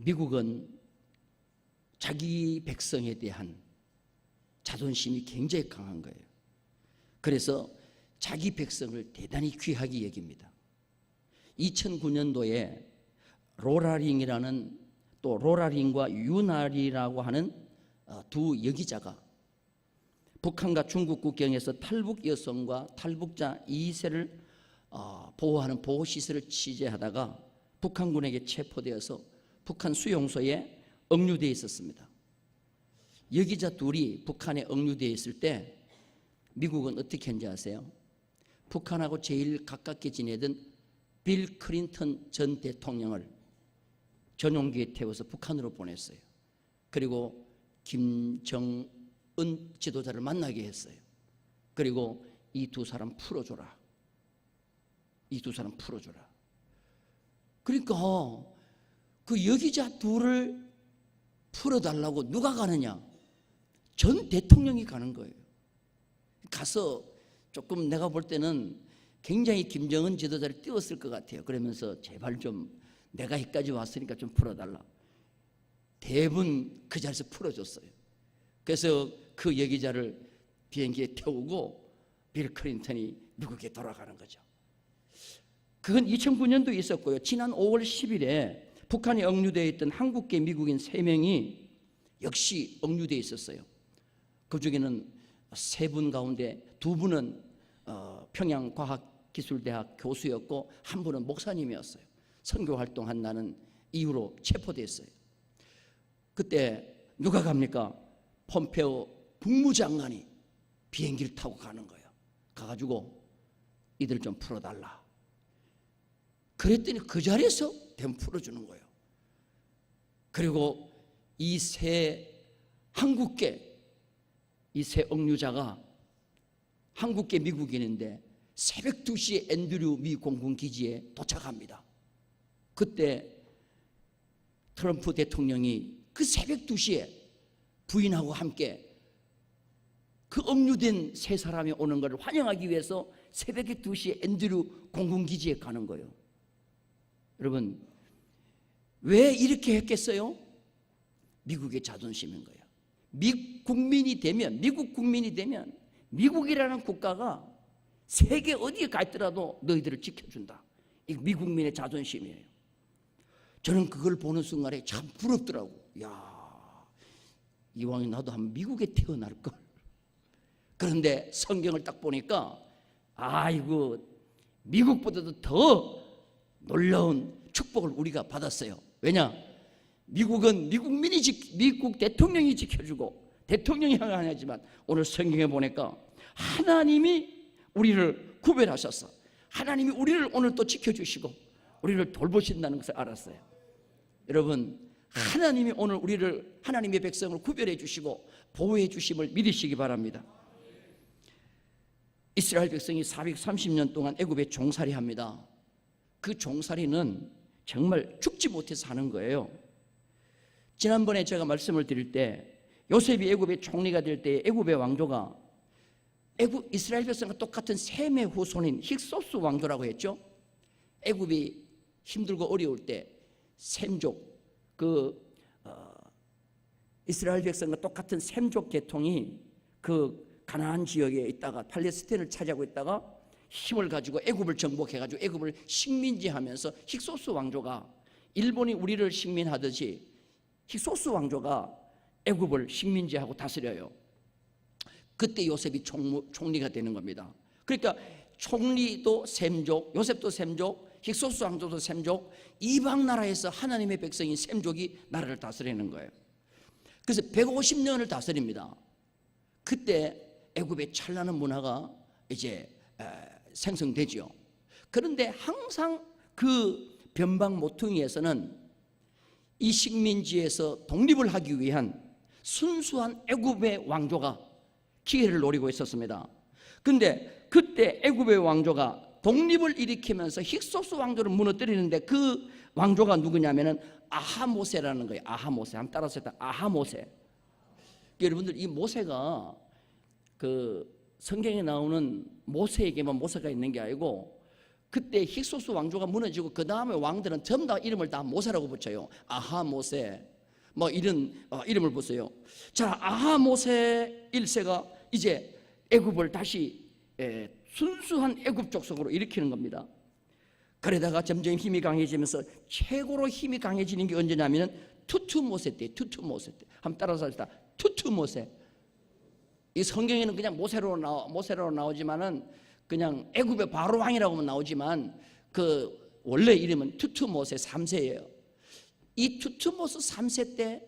미국은 자기 백성에 대한 자존심이 굉장히 강한 거예요. 그래서 자기 백성을 대단히 귀하게 여깁니다. 2009년도에 로라링이라는, 또 로라링과 유나리라고 하는 두 여기자가 북한과 중국 국경에서 탈북 여성과 탈북자 2세를 보호하는 보호시설을 취재하다가 북한군에게 체포되어서 북한 수용소에 억류되어 있었습니다. 여기자 둘이 북한에 억류되어 있을 때 미국은 어떻게 했는지 아세요? 북한하고 제일 가깝게 지내던 빌 클린턴 전 대통령을 전용기에 태워서 북한으로 보냈어요. 그리고 김정은 지도자를 만나게 했어요. 그리고 이 두 사람 풀어줘라. 이 두 사람 풀어줘라. 그러니까 그 여기자 둘을 풀어달라고 누가 가느냐? 전 대통령이 가는 거예요. 가서 조금 내가 볼 때는 굉장히 김정은 지도자를 띄웠을 것 같아요. 그러면서 제발 좀 내가 여기까지 왔으니까 좀 풀어달라. 대부분 그 자리에서 풀어줬어요. 그래서 그 여기자를 비행기에 태우고 빌 클린턴이 미국에 돌아가는 거죠. 그건 2009년도 있었고요. 지난 5월 10일에 북한에 억류되어 있던 한국계 미국인 3명이 역시 억류되어 있었어요. 그 중에는 3분 가운데 2분은 평양과학기술대학 교수였고 한 분은 목사님이었어요. 선교활동한다는 이유로 체포됐어요. 그때 누가 갑니까? 폼페오 국무장관이 비행기를 타고 가는 거예요. 가가지고 이들 좀 풀어달라. 그랬더니 그 자리에서 대부분 풀어주는 거예요. 그리고 이 세 억류자가 한국계 미국인인데 새벽 2시에 앤드류 미 공군기지에 도착합니다. 그때 트럼프 대통령이 그 새벽 2시에 부인하고 함께 그 억류된 세 사람이 오는 것을 환영하기 위해서 새벽에 2시에 앤드류 공군기지에 가는 거예요. 여러분, 왜 이렇게 했겠어요? 미국의 자존심인 거예요. 미국 국민이 되면 미국이라는 국가가 세계 어디에 가 있더라도 너희들을 지켜준다. 이 미국민의 자존심이에요. 저는 그걸 보는 순간에 참 부럽더라고. 야, 이왕에 나도 한번 미국에 태어날 걸. 그런데 성경을 딱 보니까 아이고, 미국보다도 더 놀라운 축복을 우리가 받았어요. 왜냐? 미국은 미국 대통령이 지켜주고 대통령이 향하지만 오늘 성경에 보니까 하나님이 우리를 구별하셔서 하나님이 우리를 오늘 또 지켜주시고 우리를 돌보신다는 것을 알았어요. 여러분, 하나님이 오늘 우리를, 하나님의 백성을 구별해 주시고 보호해 주심을 믿으시기 바랍니다. 이스라엘 백성이 430년 동안 애굽에 종살이합니다. 그 종살이는 정말 죽지 못해서 하는 거예요. 지난번에 제가 말씀을 드릴 때 요셉이 애굽의 총리가 될 때 애굽의 왕조가 이스라엘 백성과 똑같은 셈의 후손인 힉소스 왕조라고 했죠. 애굽이 힘들고 어려울 때 셈족, 이스라엘 백성과 똑같은 셈족 계통이 그 가나안 지역에 있다가 팔레스타인을 차지하고 있다가 힘을 가지고 애굽을 정복해가지고 애굽을 식민지하면서 힉소스 왕조가, 일본이 우리를 식민하듯이 힉소스 왕조가 애굽을 식민지하고 다스려요. 그때 요셉이 총리가 되는 겁니다. 그러니까 총리도 셈족, 요셉도 셈족, 힉소스 왕조도 셈족, 이방 나라에서 하나님의 백성인 셈족이 나라를 다스리는 거예요. 그래서 150년을 다스립니다. 그때 애굽의 찬란한 문화가 이제 생성되죠. 그런데 항상 그 변방 모퉁이에서는 이 식민지에서 독립을 하기 위한 순수한 애굽의 왕조가 기회를 노리고 있었습니다. 그런데 그때 애굽의 왕조가 독립을 일으키면서 힉소스 왕조를 무너뜨리는데 그 왕조가 누구냐면은 아하모세라는 거예요. 아하모세. 한번 따라서 했다. 아하모세. 여러분들, 이 모세가 그 성경에 나오는 모세에게만 모세가 있는 게 아니고 그때 힉소스 왕조가 무너지고 그 다음에 왕들은 전부 다 이름을 다 모세라고 붙여요. 아하 모세 뭐 이런 이름을 보세요. 자, 아하 모세 1세가 이제 애굽을 다시 순수한 애굽 족속으로 일으키는 겁니다. 그러다가 점점 힘이 강해지면서 최고로 힘이 강해지는 게 언제냐면 투투 모세 때. 투투 모세 때 한번 따라서 합시다. 투투 모세. 이 성경에는 그냥 모세로 나오지만은 그냥 애굽의 바로 왕이라고만 나오지만 그 원래 이름은 투투 모세 3세예요. 이 투투 모세 3세 때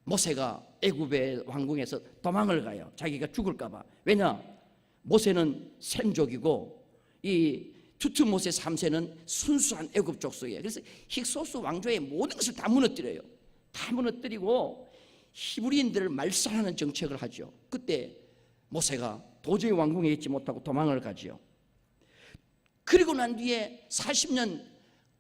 모세가 애굽의 왕궁에서 도망을 가요. 자기가 죽을까 봐. 왜냐? 모세는 셈족이고 이 투투 모세 3세는 순수한 애굽 족속이에요. 그래서 힉소스 왕조의 모든 것을 다 무너뜨려요. 다 무너뜨리고 히브리인들을 말살하는 정책을 하죠. 그때 모세가 도저히 왕궁에 있지 못하고 도망을 가죠. 그리고 난 뒤에 40년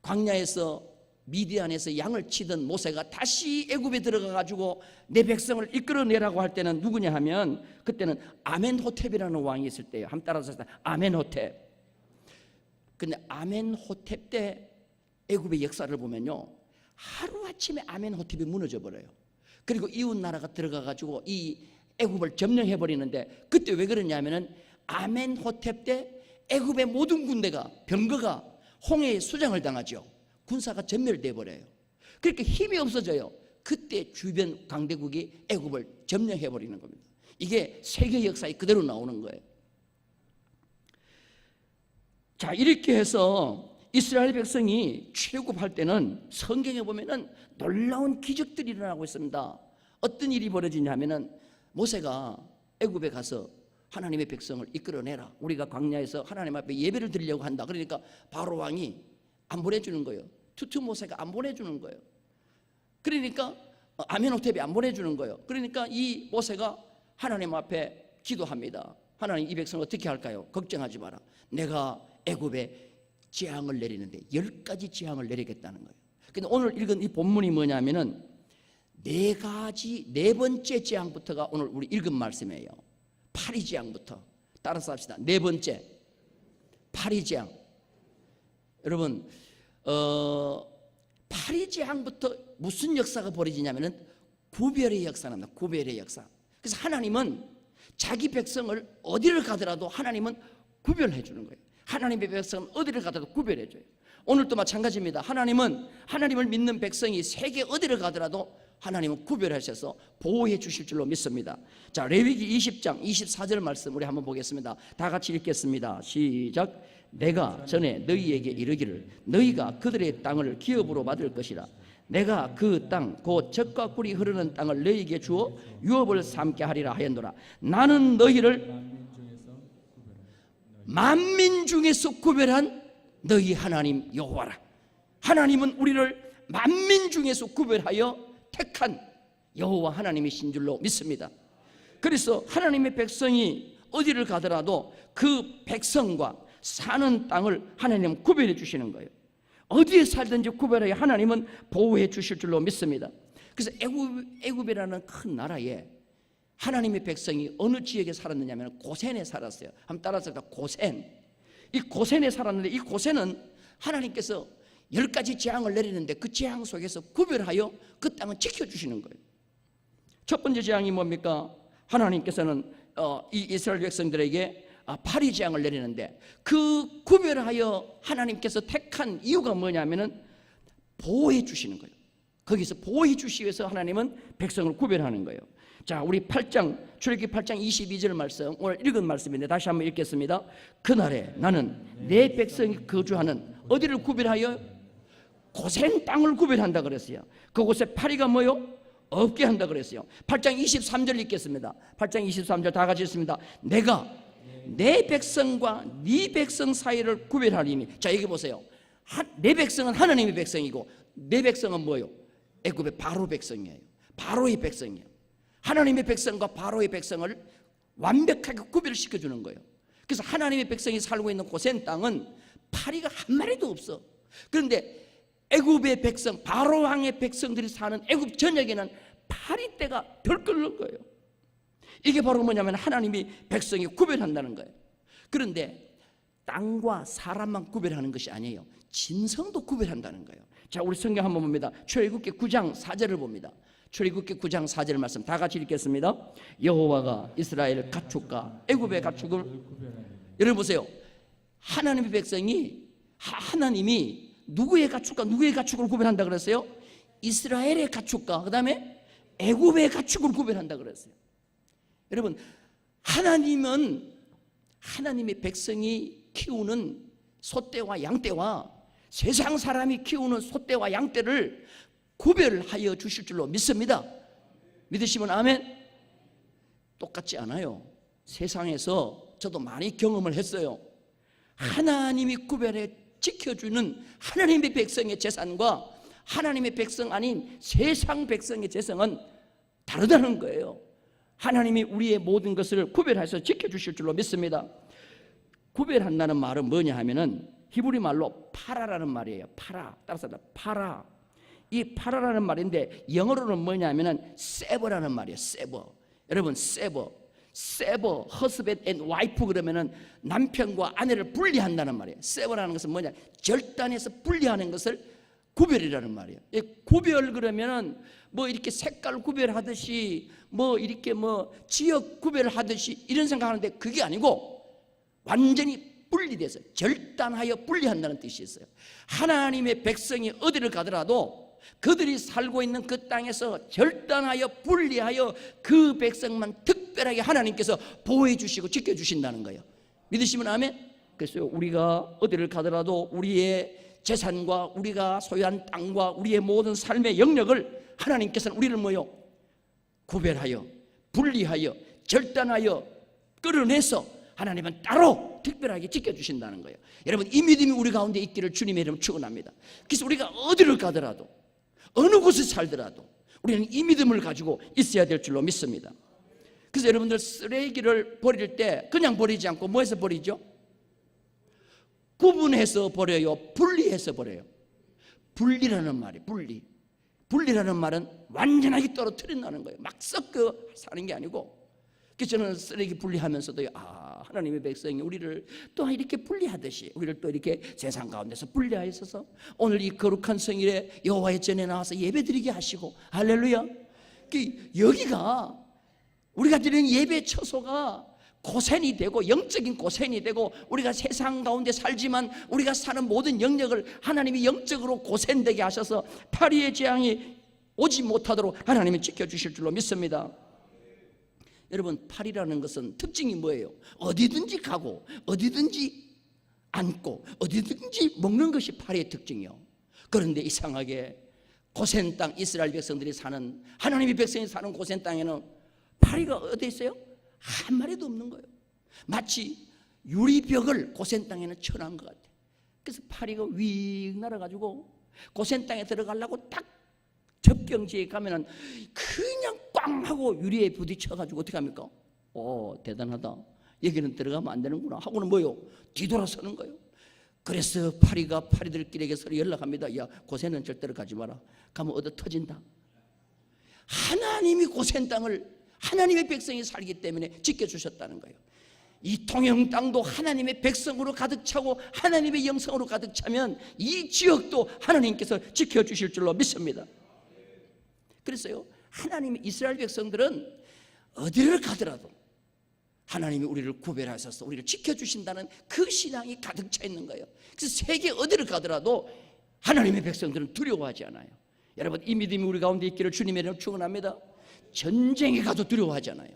광야에서 미디안에서 양을 치던 모세가 다시 애굽에 들어가 가지고 내 백성을 이끌어내라고 할 때는 누구냐 하면 그때는 아멘호텝이라는 왕이 있을 때예요. 한번 따라서 아멘호텝. 근데 아멘호텝 때 애굽의 역사를 보면요, 하루아침에 아멘호텝이 무너져 버려요. 그리고 이웃 나라가 들어가 가지고 이 애굽을 점령해 버리는데, 그때 왜 그러냐면은 아멘호텝 때 애굽의 모든 군대가 병거가 홍해에 수장을 당하죠. 군사가 전멸돼 버려요. 그러니까 힘이 없어져요. 그때 주변 강대국이 애굽을 점령해 버리는 겁니다. 이게 세계 역사에 그대로 나오는 거예요. 자, 이렇게 해서 이스라엘 백성이 출애굽할 때는 성경에 보면은 놀라운 기적들이 일어나고 있습니다. 어떤 일이 벌어지냐면은 모세가 애굽에 가서 하나님의 백성을 이끌어내라. 우리가 광야에서 하나님 앞에 예배를 드리려고 한다. 그러니까 바로 왕이 안 보내주는 거예요. 투투 모세가 안 보내주는 거예요. 그러니까 아멘호텝이 안 보내주는 거예요. 그러니까 이 모세가 하나님 앞에 기도합니다. 하나님, 이 백성을 어떻게 할까요? 걱정하지 마라. 내가 애굽에 재앙을 내리는데 10가지 재앙을 내리겠다는 거예요. 근데 오늘 읽은 이 본문이 뭐냐면은 네 번째 재앙부터가 오늘 우리 읽은 말씀이에요. 파리 재앙부터 따라서 합시다. 네 번째 파리 재앙. 여러분, 파리 재앙부터 무슨 역사가 벌어지냐면은 구별의 역사는 납니다. 구별의 역사. 그래서 하나님은 자기 백성을 어디를 가더라도 하나님은 구별해 주는 거예요. 하나님의 백성은 어디를 가더라도 구별해 줘요. 오늘도 마찬가지입니다. 하나님은 하나님을 믿는 백성이 세계 어디를 가더라도 하나님은 구별하셔서 보호해 주실 줄로 믿습니다. 자, 레위기 20장 24절 말씀 우리 한번 보겠습니다. 다 같이 읽겠습니다. 시작. 내가 전에 너희에게 이르기를 너희가 그들의 땅을 기업으로 받을 것이라. 내가 그 땅 곧 젖과 꿀이 흐르는 땅을 너희에게 주어 유업을 삼게 하리라 하였노라. 나는 너희를 만민 중에서 구별한 너희 하나님 여호와라. 하나님은 우리를 만민 중에서 구별하여 택한 여호와 하나님이신 줄로 믿습니다. 그래서 하나님의 백성이 어디를 가더라도 그 백성과 사는 땅을 하나님은 구별해 주시는 거예요. 어디에 살든지 구별하여 하나님은 보호해 주실 줄로 믿습니다. 그래서 애굽이라는 큰 나라에 하나님의 백성이 어느 지역에 살았느냐 하면 고센에 살았어요. 한번 따라서 고센. 이 고센에 살았는데 이 고센은 하나님께서 10가지 재앙을 내리는데 그 재앙 속에서 구별하여 그 땅을 지켜주시는 거예요. 첫 번째 재앙이 뭡니까? 하나님께서는 이 이스라엘 백성들에게 파리 재앙을 내리는데 그 구별하여 하나님께서 택한 이유가 뭐냐면은 보호해 주시는 거예요. 거기서 보호해 주시기 위해서 하나님은 백성을 구별하는 거예요. 자, 우리 출애굽기 8장 22절 말씀 오늘 읽은 말씀인데 다시 한번 읽겠습니다. 그날에 나는 내 백성이 거주하는 어디를 구별하여? 고센 땅을 구별한다 그랬어요. 그곳에 파리가 뭐요? 없게 한다 그랬어요. 8장 23절 읽겠습니다. 8장 23절 다 같이 읽습니다. 내가 내 백성과 네 백성 사이를 구별하리니. 자, 여기 보세요. 내 백성은 하나님의 백성이고 내 백성은 뭐요? 애굽의 바로 백성이에요. 바로의 백성이에요. 하나님의 백성과 바로의 백성을 완벽하게 구별시켜 주는 거예요. 그래서 하나님의 백성이 살고 있는 고센 땅은 파리가 한 마리도 없어. 그런데 애굽의 백성, 바로 왕의 백성들이 사는 애굽 전역에는 파리떼가 별 끓는 거예요. 이게 바로 뭐냐면 하나님이 백성이 구별한다는 거예요. 그런데 땅과 사람만 구별하는 것이 아니에요. 진성도 구별한다는 거예요. 자, 우리 성경 한번 봅니다. 출애굽기 9장 4절을 봅니다. 출애굽기 9장 4절 말씀 다 같이 읽겠습니다. 여호와가 이스라엘 가축과 애굽의 가축을, 여러분 보세요. 하나님의 백성이, 하나님이 누구의 가축과 누구의 가축을 구별한다 그랬어요? 이스라엘의 가축과 그 다음에 애굽의 가축을 구별한다 그랬어요. 여러분, 하나님은 하나님의 백성이 키우는 소떼와 양떼와 세상 사람이 키우는 소떼와 양떼를 구별하여 주실 줄로 믿습니다. 믿으시면 아멘. 똑같지 않아요. 세상에서 저도 많이 경험을 했어요. 하나님이 구별해 지켜주는 하나님의 백성의 재산과 하나님의 백성 아닌 세상 백성의 재성은 다르다는 거예요. 하나님이 우리의 모든 것을 구별해서 지켜주실 줄로 믿습니다. 구별한다는 말은 뭐냐 하면은 히브리 말로 파라라는 말이에요. 파라. 따라서 파라. 이 파라라는 말인데 영어로는 뭐냐 하면은 세버라는 말이에요. 세버. 여러분, 세버, husband and wife 그러면은 남편과 아내를 분리한다는 말이에요. 세버라는 것은 뭐냐? 절단해서 분리하는 것을 구별이라는 말이에요. 구별 그러면은 뭐 이렇게 색깔 구별하듯이 뭐 이렇게 뭐 지역 구별하듯이 이런 생각하는데 그게 아니고 완전히 분리돼서 절단하여 분리한다는 뜻이 있어요. 하나님의 백성이 어디를 가더라도 그들이 살고 있는 그 땅에서 절단하여 분리하여 그 백성만 특별하게 하나님께서 보호해 주시고 지켜주신다는 거예요. 믿으시면 아멘. 그래서 우리가 어디를 가더라도 우리의 재산과 우리가 소유한 땅과 우리의 모든 삶의 영역을 하나님께서는 우리를 뭐요? 구별하여 분리하여 절단하여 끌어내서 하나님은 따로 특별하게 지켜주신다는 거예요. 여러분, 이 믿음이 우리 가운데 있기를 주님의 이름으로 축원합니다. 그래서 우리가 어디를 가더라도 어느 곳에 살더라도 우리는 이 믿음을 가지고 있어야 될 줄로 믿습니다. 그래서 여러분들 쓰레기를 버릴 때 그냥 버리지 않고 뭐해서 버리죠? 구분해서 버려요? 분리해서 버려요? 분리라는 말이에요. 분리라는 말은 완전하게 떨어뜨린다는 거예요. 막 섞어 사는 게 아니고. 그래서 저는 쓰레기 분리하면서도 하나님의 백성이 우리를 또 이렇게 분리하듯이 우리를 또 이렇게 세상 가운데서 분리하셔서 오늘 이 거룩한 성일에 여호와의 전에 나와서 예배드리게 하시고, 할렐루야. 여기가 우리가 드리는 예배 처소가 고센이 되고 영적인 고센이 되고 우리가 세상 가운데 살지만 우리가 사는 모든 영역을 하나님이 영적으로 고센되게 하셔서 파리의 재앙이 오지 못하도록 하나님이 지켜주실 줄로 믿습니다. 여러분, 팔이라는 것은 특징이 뭐예요? 어디든지 가고 어디든지 앉고 어디든지 먹는 것이 팔의 특징이요. 그런데 이상하게 고센 땅, 이스라엘 백성들이 사는, 하나님의 백성이 사는 고센 땅에는 파리가 어디 있어요? 한 마리도 없는 거예요. 마치 유리벽을 고센 땅에는 쳐놓은 것 같아요. 그래서 파리가 윙 날아가지고 고센 땅에 들어가려고 딱 접경지에 가면은 그냥 꽝 하고 유리에 부딪혀가지고 어떻게 합니까? 대단하다. 여기는 들어가면 안 되는구나 하고는 뭐요? 뒤돌아서는 거예요. 그래서 파리가 파리들끼리 서로 연락합니다. 야, 고센은 절대로 가지 마라. 가면 얻어 터진다. 하나님이 고센 땅을 하나님의 백성이 살기 때문에 지켜주셨다는 거예요. 이 통영 땅도 하나님의 백성으로 가득 차고 하나님의 영성으로 가득 차면 이 지역도 하나님께서 지켜주실 줄로 믿습니다. 그래서요, 하나님의 이스라엘 백성들은 어디를 가더라도 하나님이 우리를 구별하셔서 우리를 지켜주신다는 그 신앙이 가득 차 있는 거예요. 그래서 세계 어디를 가더라도 하나님의 백성들은 두려워하지 않아요. 여러분, 이 믿음이 우리 가운데 있기를 주님의 이름으로 축원합니다. 전쟁에 가도 두려워하지 않아요.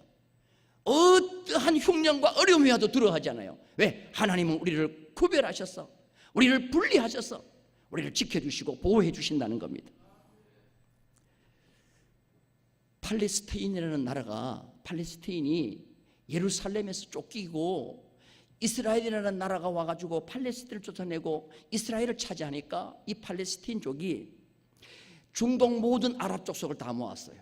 어떠한 흉년과 어려움이 와도 두려워하지 않아요. 왜? 하나님은 우리를 구별하셔서 우리를 분리하셔서 우리를 지켜주시고 보호해 주신다는 겁니다. 팔레스타인이라는 나라가, 팔레스타인이 예루살렘에서 쫓기고 이스라엘이라는 나라가 와가지고 팔레스타인을 쫓아내고 이스라엘을 차지하니까 이 팔레스타인족이 중동 모든 아랍 족속을 다 모았어요.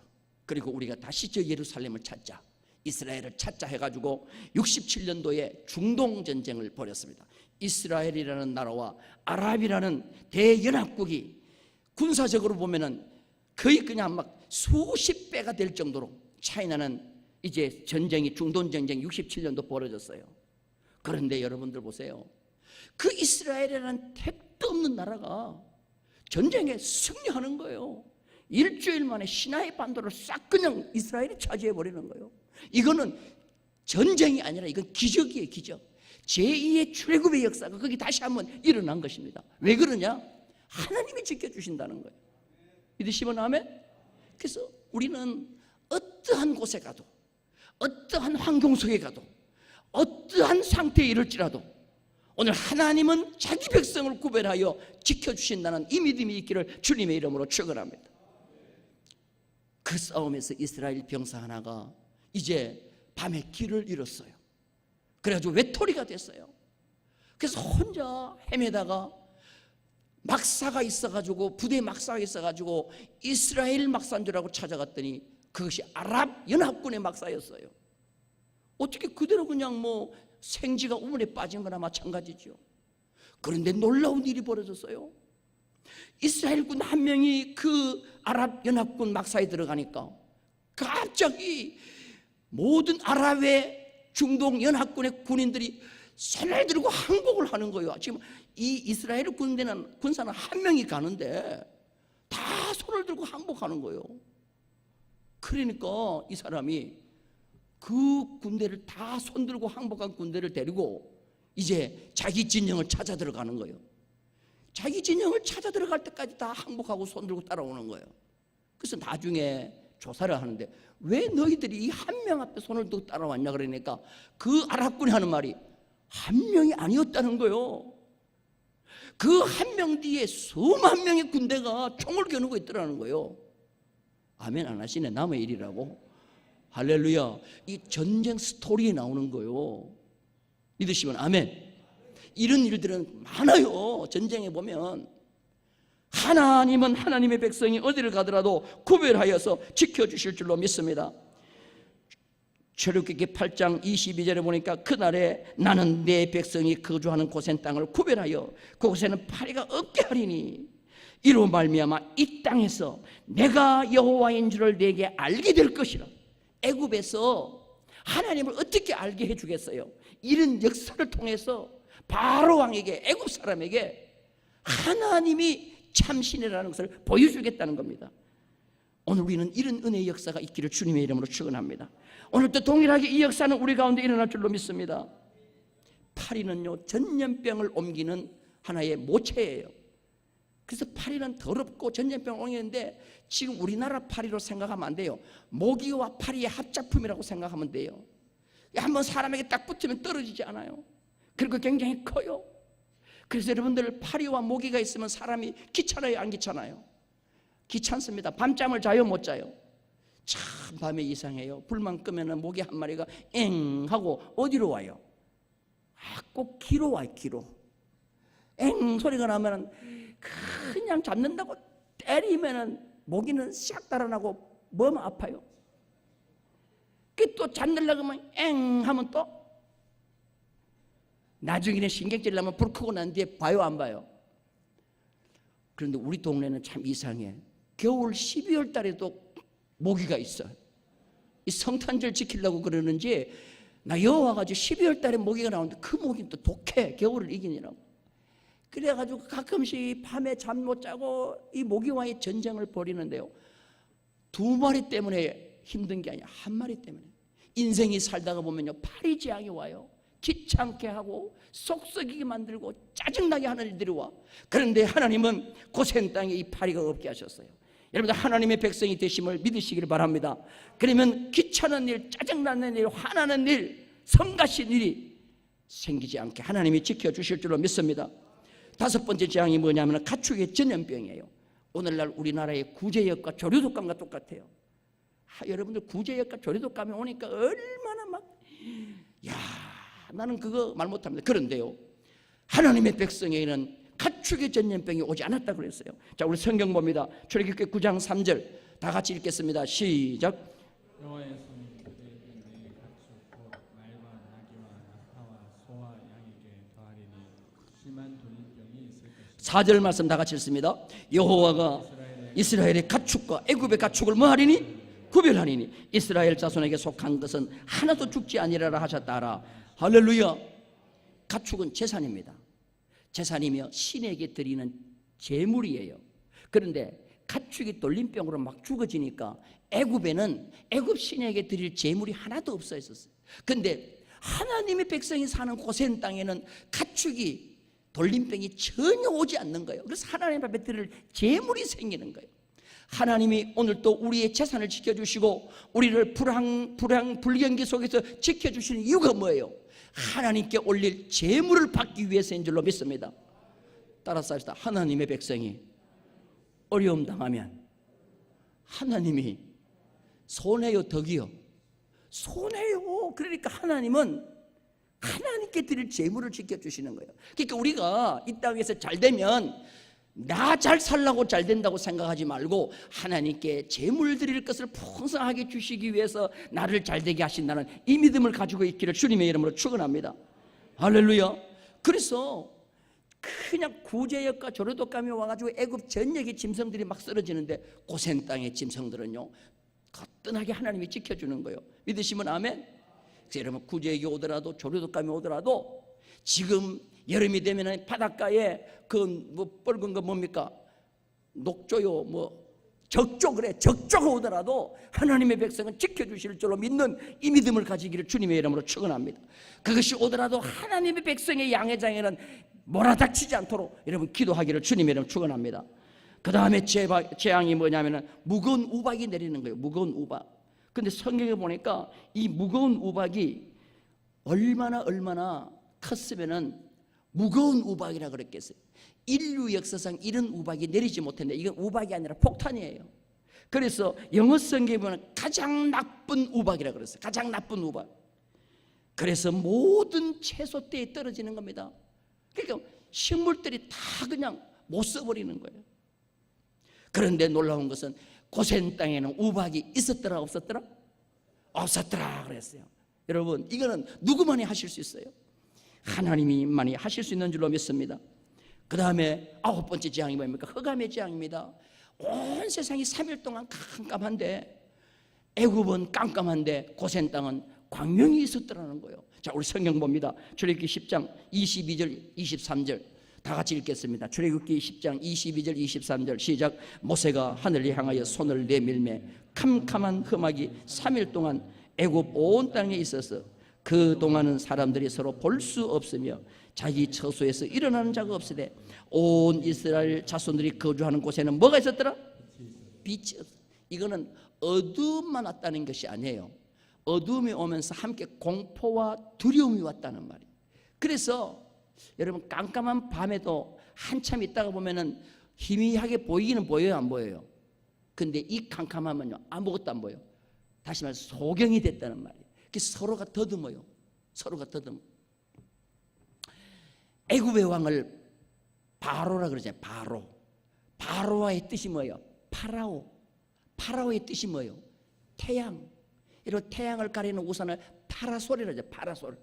그리고 우리가 다시 저 예루살렘을 찾자, 이스라엘을 찾자 해가지고 67년도에 중동 전쟁을 벌였습니다. 이스라엘이라는 나라와 아랍이라는 대연합국이 군사적으로 보면은 거의 그냥 막 수십 배가 될 정도로 차이나는 이제 전쟁이, 중동 전쟁이 67년도 벌어졌어요. 그런데 여러분들 보세요. 그 이스라엘이라는 택도 없는 나라가 전쟁에 승리하는 거예요. 일주일 만에 시나이 반도를 싹 그냥 이스라엘이 차지해버리는 거예요. 이거는 전쟁이 아니라 이건 기적이에요. 기적. 제2의 출애굽의 역사가 거기 다시 한번 일어난 것입니다. 왜 그러냐? 하나님이 지켜주신다는 거예요. 믿으시면 아멘? 그래서 우리는 어떠한 곳에 가도, 어떠한 환경 속에 가도, 어떠한 상태에 이를지라도 오늘 하나님은 자기 백성을 구별하여 지켜주신다는 이 믿음이 있기를 주님의 이름으로 축원합니다. 그 싸움에서 이스라엘 병사 하나가 이제 밤에 길을 잃었어요. 그래가지고 외톨이가 됐어요. 그래서 혼자 헤매다가 막사가 있어가지고, 부대 막사가 있어가지고 이스라엘 막사인 줄 알고 찾아갔더니 그것이 아랍 연합군의 막사였어요. 어떻게 그대로 그냥 뭐 생쥐가 우물에 빠진 거나 마찬가지죠. 그런데 놀라운 일이 벌어졌어요. 이스라엘군 한 명이 그 아랍 연합군 막사에 들어가니까 갑자기 모든 아랍의 중동 연합군의 군인들이 손을 들고 항복을 하는 거예요. 지금 이 이스라엘 군사는 한 명이 가는데 다 손을 들고 항복하는 거예요. 그러니까 이 사람이 그 군대를 다 손들고 항복한 군대를 데리고 이제 자기 진영을 찾아 들어가는 거예요. 자기 진영을 찾아 들어갈 때까지 다 항복하고 손들고 따라오는 거예요. 그래서 나중에 조사를 하는데 왜 너희들이 이 한 명 앞에 손을 들고 따라왔냐 그러니까 그 아랍군이 하는 말이 한 명이 아니었다는 거예요. 그 한 명 뒤에 수만 명의 군대가 총을 겨누고 있더라는 거예요. 아멘 안 하시네. 남의 일이라고. 할렐루야. 이 전쟁 스토리에 나오는 거예요. 믿으시면 아멘. 이런 일들은 많아요. 전쟁에 보면 하나님은 하나님의 백성이 어디를 가더라도 구별하여서 지켜주실 줄로 믿습니다. 출애굽기 8장 22절에 보니까 그날에 나는 내 백성이 거주하는 곳엔 땅을 구별하여 그곳에는 파리가 없게 하리니 이로 말미암아 이 땅에서 내가 여호와인 줄을 내게 알게 될 것이라. 애굽에서 하나님을 어떻게 알게 해주겠어요? 이런 역사를 통해서 바로 왕에게, 애굽 사람에게 하나님이 참신이라는 것을 보여주겠다는 겁니다. 오늘 우리는 이런 은혜의 역사가 있기를 주님의 이름으로 축원합니다. 오늘도 동일하게 이 역사는 우리 가운데 일어날 줄로 믿습니다. 파리는요 전염병을 옮기는 하나의 모체예요. 그래서 파리는 더럽고 전염병을 옮기는데 지금 우리나라 파리로 생각하면 안 돼요. 모기와 파리의 합작품이라고 생각하면 돼요. 한번 사람에게 딱 붙으면 떨어지지 않아요. 그리고 굉장히 커요. 그래서 여러분들 파리와 모기가 있으면 사람이 귀찮아요 안 귀찮아요? 귀찮습니다. 밤잠을 자요 못 자요? 참 밤에 이상해요. 불만 끄면 모기 한 마리가 엥 하고 어디로 와요? 꼭 귀로 와요. 귀로. 엥 소리가 나면 그냥 잡는다고 때리면 모기는 싹 달아나고 뭐만 아파요. 또 잡으려고 하면 엥 하면 또 나중에는 신경질 나면 불 끄고 난 뒤에 봐요 안 봐요? 그런데 우리 동네는 참 이상해. 겨울 12월 달에도 모기가 있어. 이 성탄절 지키려고 그러는지 나 여기 와가지고 12월 달에 모기가 나오는데 그 모기는 또 독해. 겨울을 이기느라고. 그래가지고 가끔씩 밤에 잠 못 자고 이 모기와의 전쟁을 벌이는데요. 두 마리 때문에 힘든 게 아니야. 한 마리 때문에. 인생이 살다가 보면요 파리지향이 와요. 귀찮게 하고 속썩이게 만들고 짜증나게 하는 일들이 와. 그런데 하나님은 고센 땅에 이 파리가 없게 하셨어요. 여러분들 하나님의 백성이 되심을 믿으시기를 바랍니다. 그러면 귀찮은 일, 짜증나는 일, 화나는 일, 성가신 일이 생기지 않게 하나님이 지켜주실 줄로 믿습니다. 다섯 번째 재앙이 뭐냐면 가축의 전염병이에요. 오늘날 우리나라의 구제역과 조류독감과 똑같아요. 여러분들 구제역과 조류독감이 오니까 얼마나 막 나는 그거 말 못합니다. 그런데요 하나님의 백성에는 가축의 전염병이 오지 않았다고 그랬어요. 자 우리 성경 봅니다. 출애굽기 9장 3절 다 같이 읽겠습니다. 시작. 여호와의 손이 그들에게 내 가축 곧 말과 나귀와 낙타와 소와 양에게 더하리니 심한 돌림병이 있을 것이다. 4절 말씀 다 같이 읽습니다. 여호와가 이스라엘의 가축과 애굽의 가축을 뭐하리니? 구별하리니 이스라엘 자손에게 속한 것은 하나도 죽지 아니하리라 하셨다 하라. 할렐루야. 가축은 재산입니다. 제사이며 신에게 드리는 제물이에요. 그런데 가축이 돌림병으로 막 죽어지니까 애굽에는 애굽 신에게 드릴 제물이 하나도 없어 있었어요. 그런데 하나님의 백성이 사는 고센 땅에는 가축이 돌림병이 전혀 오지 않는 거예요. 그래서 하나님 앞에 드릴 제물이 생기는 거예요. 하나님이 오늘 또 우리의 재산을 지켜주시고 우리를 불경기 속에서 지켜주시는 이유가 뭐예요? 하나님께 올릴 제물을 받기 위해서인 줄로 믿습니다. 따라서 합시다. 하나님의 백성이 어려움 당하면 하나님이 손해요 덕이요? 손해요. 그러니까 하나님은 하나님께 드릴 제물을 지켜주시는 거예요. 그러니까 우리가 이 땅에서 잘 되면 나 잘 살라고 잘 된다고 생각하지 말고 하나님께 제물 드릴 것을 풍성하게 주시기 위해서 나를 잘 되게 하신다는 이 믿음을 가지고 있기를 주님의 이름으로 축원합니다. 할렐루야. 그래서 그냥 구제역과 조르독감이 와가지고 애굽 전역의 짐승들이 막 쓰러지는데 고센 땅의 짐승들은요 거뜬하게 하나님이 지켜주는 거예요. 믿으시면 아멘. 그래서 여러분 구제역이 오더라도 조르독감이 오더라도 지금 여름이 되면은 바닷가에 그 뭐 뻘건 거 뭡니까? 녹조요 적조 그래 적조가 오더라도 하나님의 백성은 지켜주실 줄로 믿는 이 믿음을 가지기를 주님의 이름으로 축원합니다. 그것이 오더라도 하나님의 백성의 양회장에는 몰아닥치지 않도록 여러분 기도하기를 주님의 이름으로 축원합니다. 그 다음에 재앙이 뭐냐면은 무거운 우박이 내리는 거예요. 무거운 우박. 근데 성경에 보니까 이 무거운 우박이 얼마나 컸으면은 무거운 우박이라 그랬겠어요. 인류 역사상 이런 우박이 내리지 못했는데 이건 우박이 아니라 폭탄이에요. 그래서 영어 성경에 보면 가장 나쁜 우박이라 그랬어요. 가장 나쁜 우박. 그래서 모든 채소대에 떨어지는 겁니다. 그러니까 식물들이 다 그냥 못 써버리는 거예요. 그런데 놀라운 것은 고센 땅에는 우박이 있었더라 없었더라? 없었더라 그랬어요. 여러분 이거는 누구만이 하실 수 있어요? 하나님이만이 하실 수 있는 줄로 믿습니다. 그 다음에 9번째 재앙이 뭡니까? 흑암의 재앙입니다. 온 세상이 3일 동안 깜깜한데 애굽은 깜깜한데 고센 땅은 광명이 있었더라는 거예요. 자, 우리 성경 봅니다. 출애굽기 10장 22절 23절 다 같이 읽겠습니다. 출애굽기 10장 22절 23절 시작. 모세가 하늘을 향하여 손을 내밀매 캄캄한 흑암이 3일 동안 애굽 온 땅에 있어서 그 동안은 사람들이 서로 볼 수 없으며 자기 처소에서 일어나는 자가 없으되 온 이스라엘 자손들이 거주하는 곳에는 뭐가 있었더라? 빛이 없어. 이거는 어두움만 왔다는 것이 아니에요. 어두움이 오면서 함께 공포와 두려움이 왔다는 말이에요. 그래서 여러분 깜깜한 밤에도 한참 있다가 보면은 희미하게 보이기는 보여요, 안 보여요? 근데 이 캄캄하면요 아무것도 안 보여요. 다시 말해서 소경이 됐다는 말이에요. 서로가 더듬어요. 서로가 더듬어. 애굽의 왕을 바로라 그러잖아요. 바로. 바로와의 뜻이 뭐예요? 파라오. 파라오의 뜻이 뭐예요? 태양. 이런 태양을 가리는 우산을 파라솔이라고 하죠. 파라솔.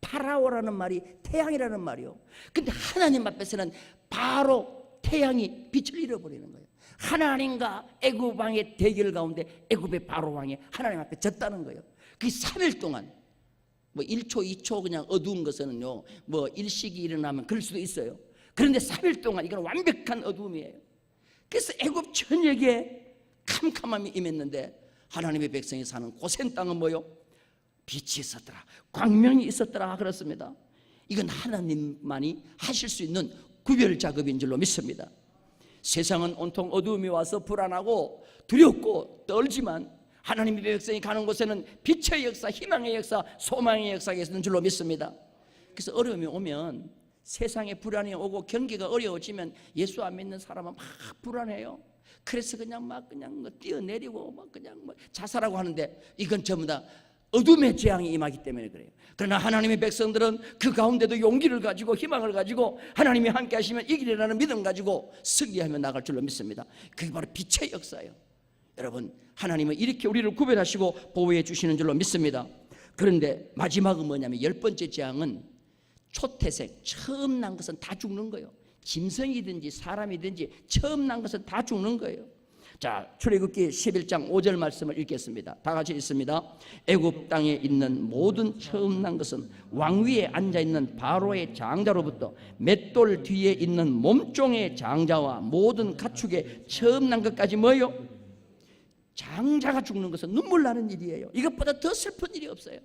파라오라는 말이 태양이라는 말이요. 근데 하나님 앞에서는 바로 태양이 빛을 잃어버리는 거예요. 하나님과 애굽 왕의 대결 가운데 애굽의 바로 왕이 하나님 앞에 졌다는 거예요. 그 3일 동안 뭐 1초 2초 그냥 어두운 것은요 뭐 일식이 일어나면 그럴 수도 있어요. 그런데 3일 동안 이건 완벽한 어두움이에요. 그래서 애굽 전역에 캄캄함이 임했는데 하나님의 백성이 사는 고센 땅은 뭐요? 빛이 있었더라, 광명이 있었더라 그렇습니다. 이건 하나님만이 하실 수 있는 구별 작업인 줄로 믿습니다. 세상은 온통 어두움이 와서 불안하고 두렵고 떨지만 하나님의 백성이 가는 곳에는 빛의 역사, 희망의 역사, 소망의 역사가 있는 줄로 믿습니다. 그래서 어려움이 오면 세상에 불안이 오고 경기가 어려워지면 예수 안 믿는 사람은 막 불안해요. 그래서 그냥 뛰어내리고 자살하고 하는데 이건 전부 다 어둠의 재앙이 임하기 때문에 그래요. 그러나 하나님의 백성들은 그 가운데도 용기를 가지고 희망을 가지고 하나님이 함께 하시면 이기리라는 믿음 가지고 승리하며 나갈 줄로 믿습니다. 그게 바로 빛의 역사예요. 여러분 하나님은 이렇게 우리를 구별하시고 보호해 주시는 줄로 믿습니다. 그런데 마지막은 뭐냐면 10번째 재앙은 초태생, 처음 난 것은 다 죽는 거예요. 짐승이든지 사람이든지 처음 난 것은 다 죽는 거예요. 자, 출애굽기 11장 5절 말씀을 읽겠습니다. 다 같이 읽습니다. 애굽 땅에 있는 모든 처음 난 것은 왕 위에 앉아 있는 바로의 장자로부터 맷돌 뒤에 있는 몸종의 장자와 모든 가축의 처음 난 것까지 뭐요? 장자가 죽는 것은 눈물 나는 일이에요. 이것보다 더 슬픈 일이 없어요.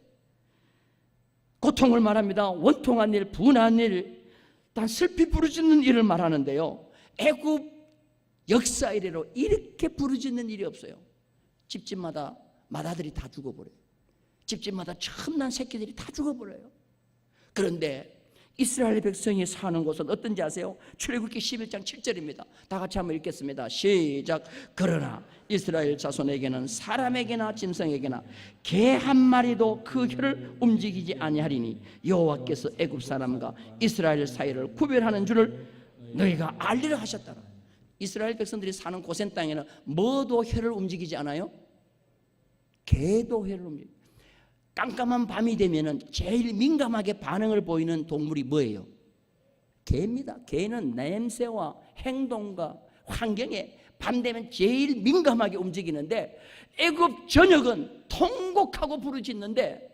고통을 말합니다. 원통한 일, 분한 일, 단 슬피 부르짖는 일을 말하는데요. 애굽 역사 이래로 이렇게 부르짖는 일이 없어요. 집집마다 맏아들이 다 죽어버려요. 집집마다 처음 난 새끼들이 다 죽어버려요. 그런데 이스라엘 백성이 사는 곳은 어떤지 아세요? 출애굽기 11장 7절입니다. 다 같이 한번 읽겠습니다. 시작. 그러나 이스라엘 자손에게는 사람에게나 짐승에게나 개 한 마리도 그 혀를 움직이지 아니하리니 여호와께서 애굽 사람과 이스라엘 사이를 구별하는 줄을 너희가 알리라 하셨더라. 이스라엘 백성들이 사는 고센 땅에는 뭐도 혀를 움직이지 않아요? 개도 혀를 움직여요. 깜깜한 밤이 되면은 제일 민감하게 반응을 보이는 동물이 뭐예요? 개입니다. 개는 냄새와 행동과 환경에 밤 되면 제일 민감하게 움직이는데 애굽 전역은 통곡하고 부르짖는데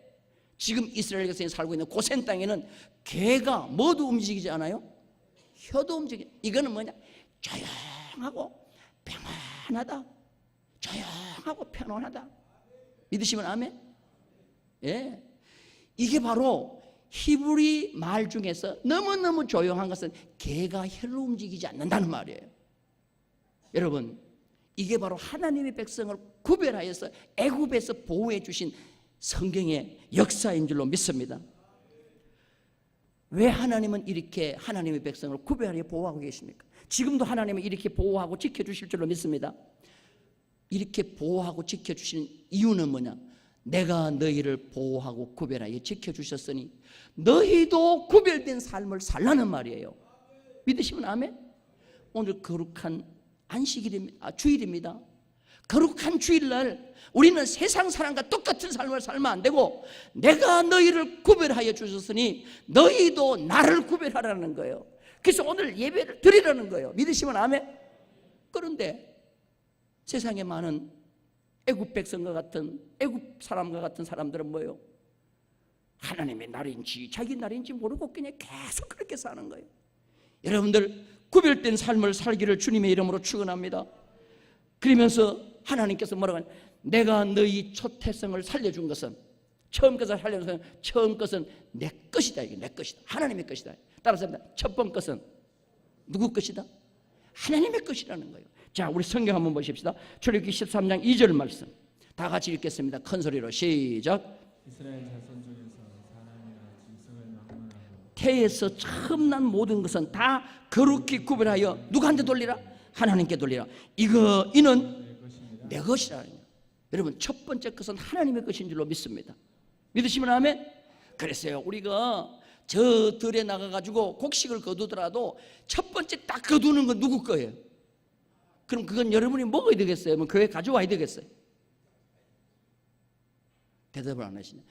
지금 이스라엘 백성이 살고 있는 고센 땅에는 개가 뭐도 움직이지 않아요? 혀도 움직여. 이거는 뭐냐? 조용하고 평안하다. 조용하고 편안하다. 믿으시면 아멘? 예. 이게 바로 히브리 말 중에서 너무너무 조용한 것은 개가 혀를 움직이지 않는다는 말이에요. 여러분, 이게 바로 하나님의 백성을 구별하여서 애굽에서 보호해 주신 성경의 역사인 줄로 믿습니다. 왜 하나님은 이렇게 하나님의 백성을 구별하여 보호하고 계십니까? 지금도 하나님은 이렇게 보호하고 지켜주실 줄로 믿습니다. 이렇게 보호하고 지켜주시는 이유는 뭐냐? 내가 너희를 보호하고 구별하여 지켜주셨으니 너희도 구별된 삶을 살라는 말이에요. 믿으시면 아멘? 오늘 거룩한 안식일입니다. 주일입니다. 거룩한 주일날 우리는 세상 사람과 똑같은 삶을 살면 안 되고 내가 너희를 구별하여 주셨으니 너희도 나를 구별하라는 거예요. 그래서 오늘 예배를 드리라는 거예요. 믿으시면 아멘? 그런데 세상에 많은 애굽 백성과 같은 애굽 사람과 같은 사람들은 뭐예요? 하나님의 날인지 자기 날인지 모르고 그냥 계속 그렇게 사는 거예요. 여러분들 구별된 삶을 살기를 주님의 이름으로 축원합니다. 그러면서 하나님께서 뭐라고 하냐? 내가 너희 초태성을 살려준 것은 처음 것을 살려준 것은 처음 것은 내 것이다. 이게 내 것이다. 하나님의 것이다. 따라서 첫 번째 것은 누구 것이다? 하나님의 것이라는 거예요. 자, 우리 성경 한번 보십시다. 출애굽기 13장 2절 말씀 다 같이 읽겠습니다. 큰 소리로 시작. 이스라엘 자손 중에서 사람이나 짐승을 막론하고 태에서 처음 난 모든 것은 다 거룩히 구별하여 누구한테 돌리라? 하나님께 돌리라. 이는 내 것이라. 여러분, 첫 번째 것은 하나님의 것인 줄로 믿습니다. 믿으시면 아멘? 그랬어요. 우리가 저 들에 나가가지고 곡식을 거두더라도 첫 번째 딱 거두는 건 누구 거예요? 그럼 그건 여러분이 먹어야 되겠어요? 뭐 교회 가져와야 되겠어요? 대답을 안 하시네.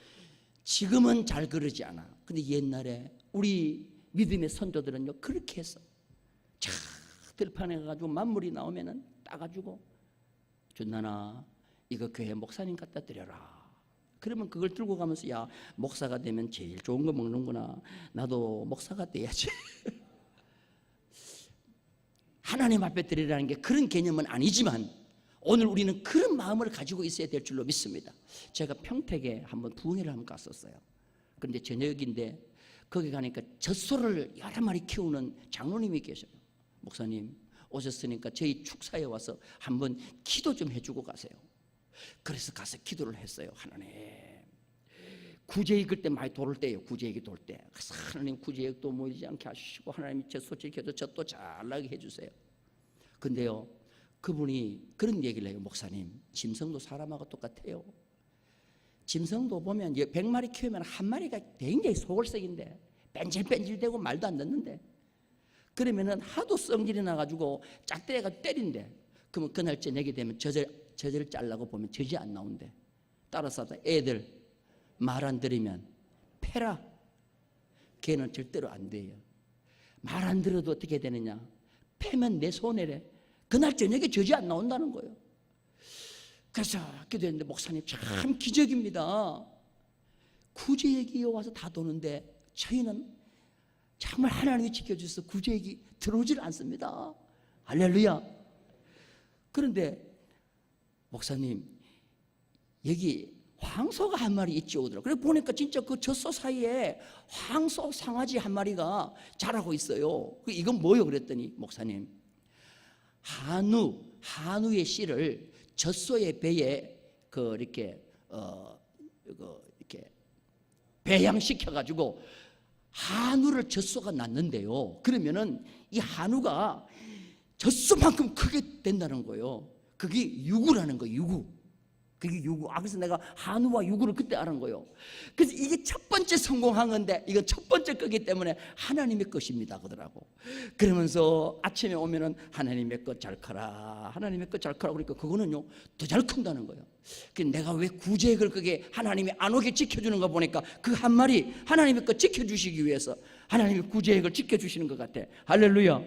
지금은 잘 그러지 않아. 근데 옛날에 우리 믿음의 선조들은요 그렇게 했어. 차 들판에 가가지고 만물이 나오면은 따가지고 준나나 이거 교회 목사님 갖다 드려라. 그러면 그걸 들고 가면서 야 목사가 되면 제일 좋은 거 먹는구나. 나도 목사가 돼야지. 하나님 앞에 드리라는 게 그런 개념은 아니지만 오늘 우리는 그런 마음을 가지고 있어야 될 줄로 믿습니다. 제가 평택에 한번 부흥회를 한번 갔었어요. 그런데 저녁인데 거기 가니까 젖소를 여러 마리 키우는 장로님이 계셔요. 목사님 오셨으니까 저희 축사에 와서 한번 기도 좀 해주고 가세요. 그래서 가서 기도를 했어요. 하나님 구제익 그때 많이 돌을 때예요. 구제익이 돌 때. 그래서 하나님 구제익도 모이지 않게 하시고 하나님이 젖소 지켜서 젖도 잘 나게 해주세요. 근데요 그분이 그런 얘기를 해요. 목사님 짐승도 사람하고 똑같아요. 짐승도 보면 100마리 키우면 한 마리가 굉장히 소골색인데 뺀질뺀질대고 말도 안 듣는데 그러면은 하도 성질이 나가지고 짝대가 때린대. 그러면 그날 저녁이 되면 젖을 잘라고 보면 젖이 안 나온대. 따라서 애들 말 안 들으면 패라. 걔는 절대로 안 돼요. 말 안 들어도 어떻게 되느냐? 패면 내 손해래. 그날 저녁에 젖이 안 나온다는 거예요. 그래서 기도했는데 목사님 참 기적입니다. 구제액이 와서 다 도는데 저희는 정말 하나님이 지켜주셔서 구제액이 들어오질 않습니다. 할렐루야. 그런데 목사님 여기 황소가 한 마리 있지 오더라고요. 그래 보니까 진짜 그 젖소 사이에 황소 상아지 한 마리가 자라고 있어요. 이건 뭐요? 그랬더니 목사님 한우의 씨를 젖소의 배에 이렇게 배양시켜 가지고 한우를 젖소가 낳는데요. 그러면은 이 한우가 젖소만큼 크게 된다는 거예요. 그게 유구라는 거예요. 유구. 그게 유구. 그래서 내가 한우와 유구를 그때 알은 거예요. 그래서 이게 첫 번째 성공한 건데 이건 첫 번째 거기 때문에 하나님의 것입니다 그러더라고. 그러면서 아침에 오면은 하나님의 것 잘 커라, 하나님의 것 잘 커라. 그러니까 그거는요 더 잘 큰다는 거예요. 내가 왜 구제액을 그게 하나님이 안 오게 지켜주는 거 보니까 그 한 마리 하나님의 것 지켜주시기 위해서 하나님의 구제액을 지켜주시는 것 같아. 할렐루야.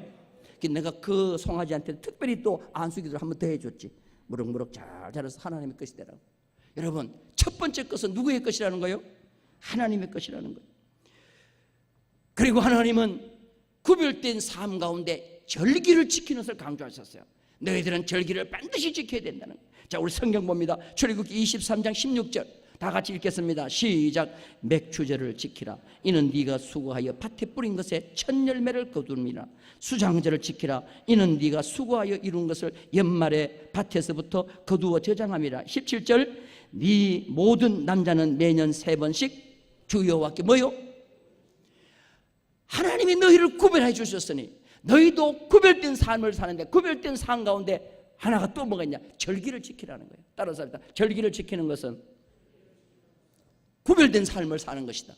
내가 그 송아지한테 특별히 또 안수기도를 한 번 더 해줬지. 무럭무럭 잘 자라서 하나님의 것이 되라고. 여러분 첫 번째 것은 누구의 것이라는 거예요? 하나님의 것이라는 거예요. 그리고 하나님은 구별된 삶 가운데 절기를 지키는 것을 강조하셨어요. 너희들은 절기를 반드시 지켜야 된다는 거예요. 자, 우리 성경 봅니다. 출애굽기 23장 16절 다 같이 읽겠습니다. 시작. 맥추절을 지키라. 이는 네가 수고하여 밭에 뿌린 것에 첫 열매를 거두니라. 수장절을 지키라. 이는 네가 수고하여 이룬 것을 연말에 밭에서부터 거두어 저장함이라. 17절. 네 모든 남자는 매년 3번씩 주 여호와께 뭐요? 하나님이 너희를 구별해 주셨으니 너희도 구별된 삶을 사는데 구별된 삶 가운데 하나가 또 뭐가 있냐? 절기를 지키라는 거예요. 따라서 합니다. 절기를 지키는 것은 구별된 삶을 사는 것이다.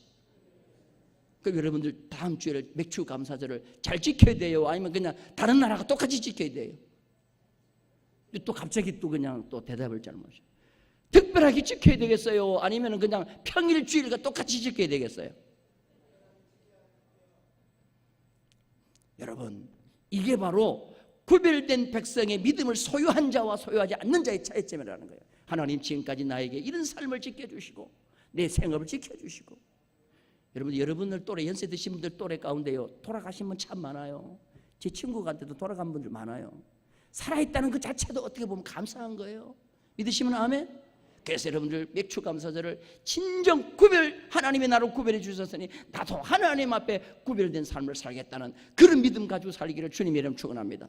그럼 여러분들 다음 주에 맥주 감사절을 잘 지켜야 돼요? 아니면 그냥 다른 나라가 똑같이 지켜야 돼요? 또 갑자기 또 그냥 또 대답을 잘못해요. 특별하게 지켜야 되겠어요? 아니면 그냥 평일 주일과 똑같이 지켜야 되겠어요? 여러분 이게 바로 구별된 백성의 믿음을 소유한 자와 소유하지 않는 자의 차이점이라는 거예요. 하나님 지금까지 나에게 이런 삶을 지켜주시고 내 생업을 지켜주시고 여러분들 또래 연세 드신 분들 또래 가운데요 돌아가신 분 참 많아요. 제 친구한테도 돌아간 분들 많아요. 살아있다는 그 자체도 어떻게 보면 감사한 거예요. 믿으시면 아멘. 그래서 여러분들 맥주 감사절을 진정 하나님의 나를 구별해 주셨으니 나도 하나님 앞에 구별된 삶을 살겠다는 그런 믿음 가지고 살기를 주님의 이름 축원합니다.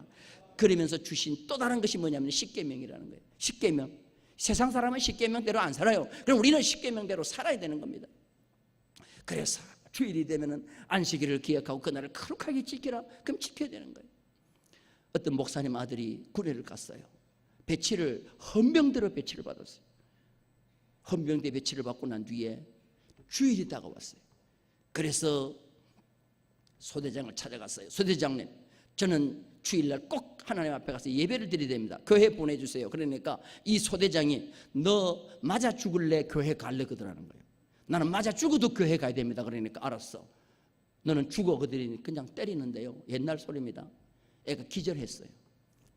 그러면서 주신 또 다른 것이 뭐냐면 십계명이라는 거예요. 십계명. 세상 사람은 십계명대로 안 살아요. 그럼 우리는 십계명대로 살아야 되는 겁니다. 그래서 주일이 되면은 안식일을 기억하고 그날을 거룩하게 지키라. 그럼 지켜야 되는 거예요. 어떤 목사님 아들이 군회를 갔어요. 헌병대로 배치를 받았어요. 헌병대 배치를 받고 난 뒤에 주일이 다가왔어요. 그래서 소대장을 찾아갔어요. 소대장님, 저는 주일날 꼭 하나님 앞에 가서 예배를 드려야 됩니다. 교회 보내주세요. 그러니까 이 소대장이 너 맞아 죽을래 교회 갈래 그러는 거예요. 나는 맞아 죽어도 교회 가야 됩니다. 그러니까 알았어. 너는 죽어 그들이 그냥 때리는데요. 옛날 소리입니다. 애가 기절했어요.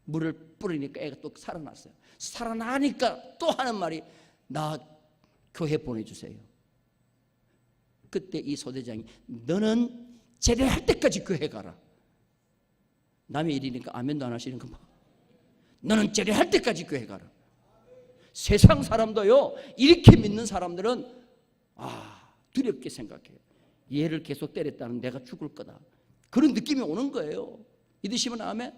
물을 뿌리니까 애가 또 살아났어요. 살아나니까 또 하는 말이 나 교회 보내주세요. 그때 이 소대장이 너는 제대할 때까지 교회 가라. 남의 일이니까 아멘도 안 하시는 거 봐. 너는 제대할 때까지 교회 가라. 세상 사람도요 이렇게 믿는 사람들은 두렵게 생각해요. 얘를 계속 때렸다는 내가 죽을 거다. 그런 느낌이 오는 거예요. 믿으시면 아멘.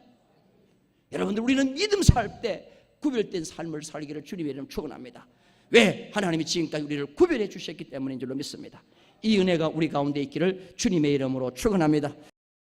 여러분들 우리는 믿음 살 때 구별된 삶을 살기를 주님의 이름 축원합니다. 왜? 하나님이 지금까지 우리를 구별해 주셨기 때문인 줄로 믿습니다. 이 은혜가 우리 가운데 있기를 주님의 이름으로 축원합니다.